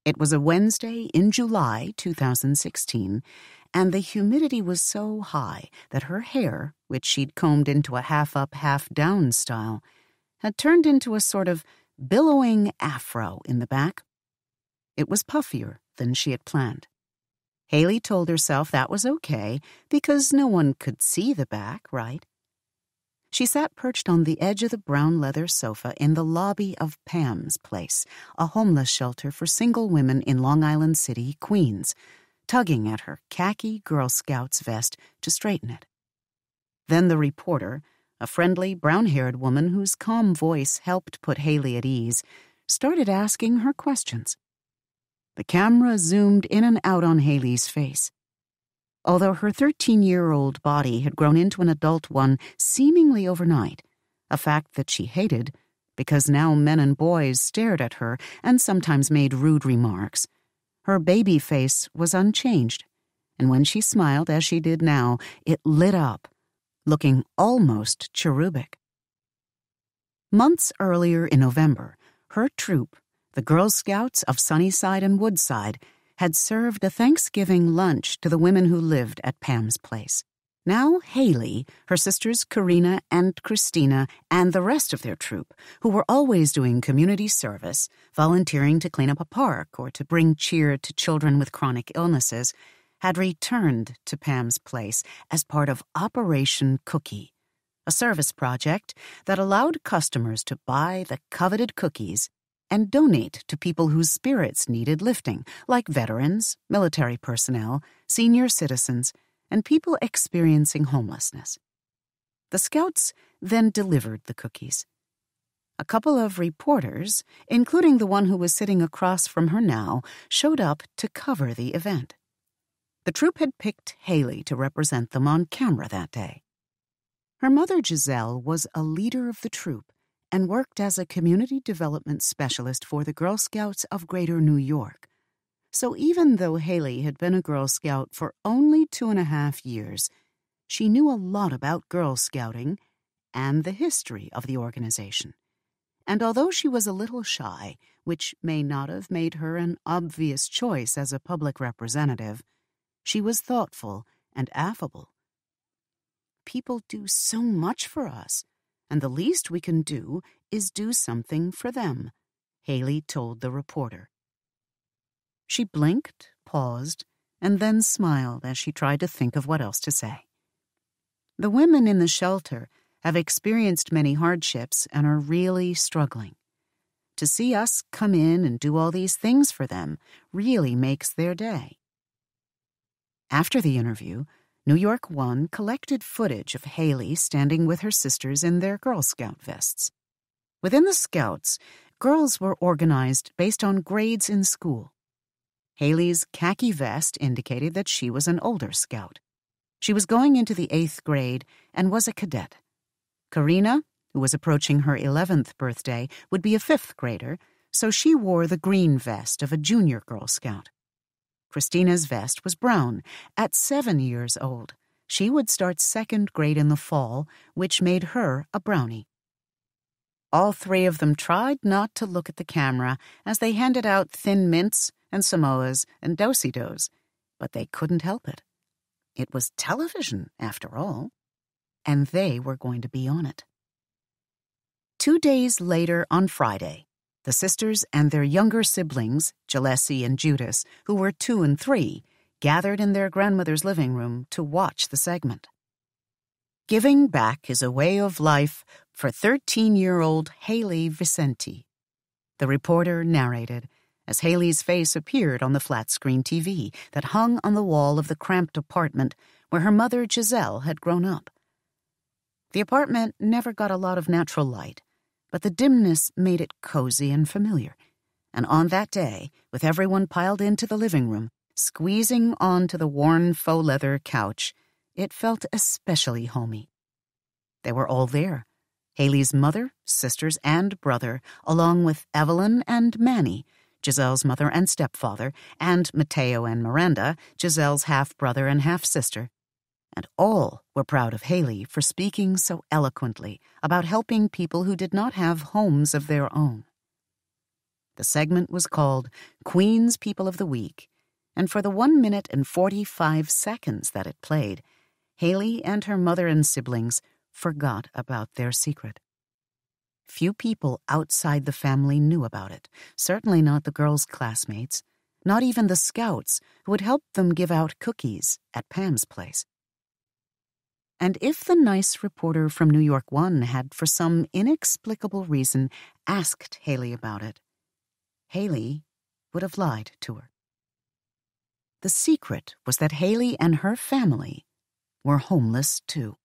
It was a Wednesday in July 2016, and the humidity was so high that her hair, which she'd combed into a half-up, half-down style, had turned into a sort of billowing afro in the back. It was puffier than she had planned. Haley told herself that was okay because no one could see the back, right? She sat perched on the edge of the brown leather sofa in the lobby of Pam's Place, a homeless shelter for single women in Long Island City, Queens, tugging at her khaki Girl Scouts vest to straighten it. Then the reporter, a friendly, brown-haired woman whose calm voice helped put Haley at ease, started asking her questions. The camera zoomed in and out on Haley's face. Although her 13-year-old body had grown into an adult one seemingly overnight, a fact that she hated because now men and boys stared at her and sometimes made rude remarks, her baby face was unchanged, and when she smiled as she did now, it lit up, looking almost cherubic. Months earlier in November, her troop, the Girl Scouts of Sunnyside and Woodside, had served a Thanksgiving lunch to the women who lived at Pam's Place. Now Haley, her sisters Karina and Christina, and the rest of their troop, who were always doing community service, volunteering to clean up a park or to bring cheer to children with chronic illnesses, had returned to Pam's Place as part of Operation Cookie, a service project that allowed customers to buy the coveted cookies and donate to people whose spirits needed lifting, like veterans, military personnel, senior citizens, and people experiencing homelessness. The Scouts then delivered the cookies. A couple of reporters, including the one who was sitting across from her now, showed up to cover the event. The troop had picked Haley to represent them on camera that day. Her mother, Giselle, was a leader of the troop and worked as a community development specialist for the Girl Scouts of Greater New York. So even though Haley had been a Girl Scout for only 2.5 years, she knew a lot about Girl Scouting and the history of the organization. And although she was a little shy, which may not have made her an obvious choice as a public representative, she was thoughtful and affable. People do so much for us, and the least we can do is do something for them, Haley told the reporter. She blinked, paused, and then smiled as she tried to think of what else to say. The women in the shelter have experienced many hardships and are really struggling. To see us come in and do all these things for them really makes their day. After the interview, New York One collected footage of Haley standing with her sisters in their Girl Scout vests. Within the Scouts, girls were organized based on grades in school. Haley's khaki vest indicated that she was an older Scout. She was going into the 8th grade and was a cadet. Karina, who was approaching her 11th birthday, would be a 5th grader, so she wore the green vest of a junior Girl Scout. Christina's vest was brown. At 7 years old, she would start 2nd grade in the fall, which made her a brownie. All three of them tried not to look at the camera as they handed out Thin Mints and Samoas and Do-si-dos, but they couldn't help it. It was television, after all, and they were going to be on it. 2 days later on Friday, the sisters and their younger siblings, Gillespie and Judas, who were 2 and 3, gathered in their grandmother's living room to watch the segment. Giving back is a way of life for 13-year-old Haley Vicente, the reporter narrated as Haley's face appeared on the flat-screen TV that hung on the wall of the cramped apartment where her mother Giselle had grown up. The apartment never got a lot of natural light, but the dimness made it cozy and familiar. And on that day, with everyone piled into the living room, squeezing onto the worn faux leather couch, it felt especially homey. They were all there, Haley's mother, sisters, and brother, along with Evelyn and Manny, Giselle's mother and stepfather, and Mateo and Miranda, Giselle's half-brother and half-sister. And all were proud of Haley for speaking so eloquently about helping people who did not have homes of their own. The segment was called Queen's People of the Week, and for the 1 minute and 45 seconds that it played, Haley and her mother and siblings forgot about their secret. Few people outside the family knew about it, certainly not the girls' classmates, not even the scouts who had helped them give out cookies at Pam's place. And if the nice reporter from New York One had, for some inexplicable reason, asked Haley about it, Haley would have lied to her. The secret was that Haley and her family were homeless too.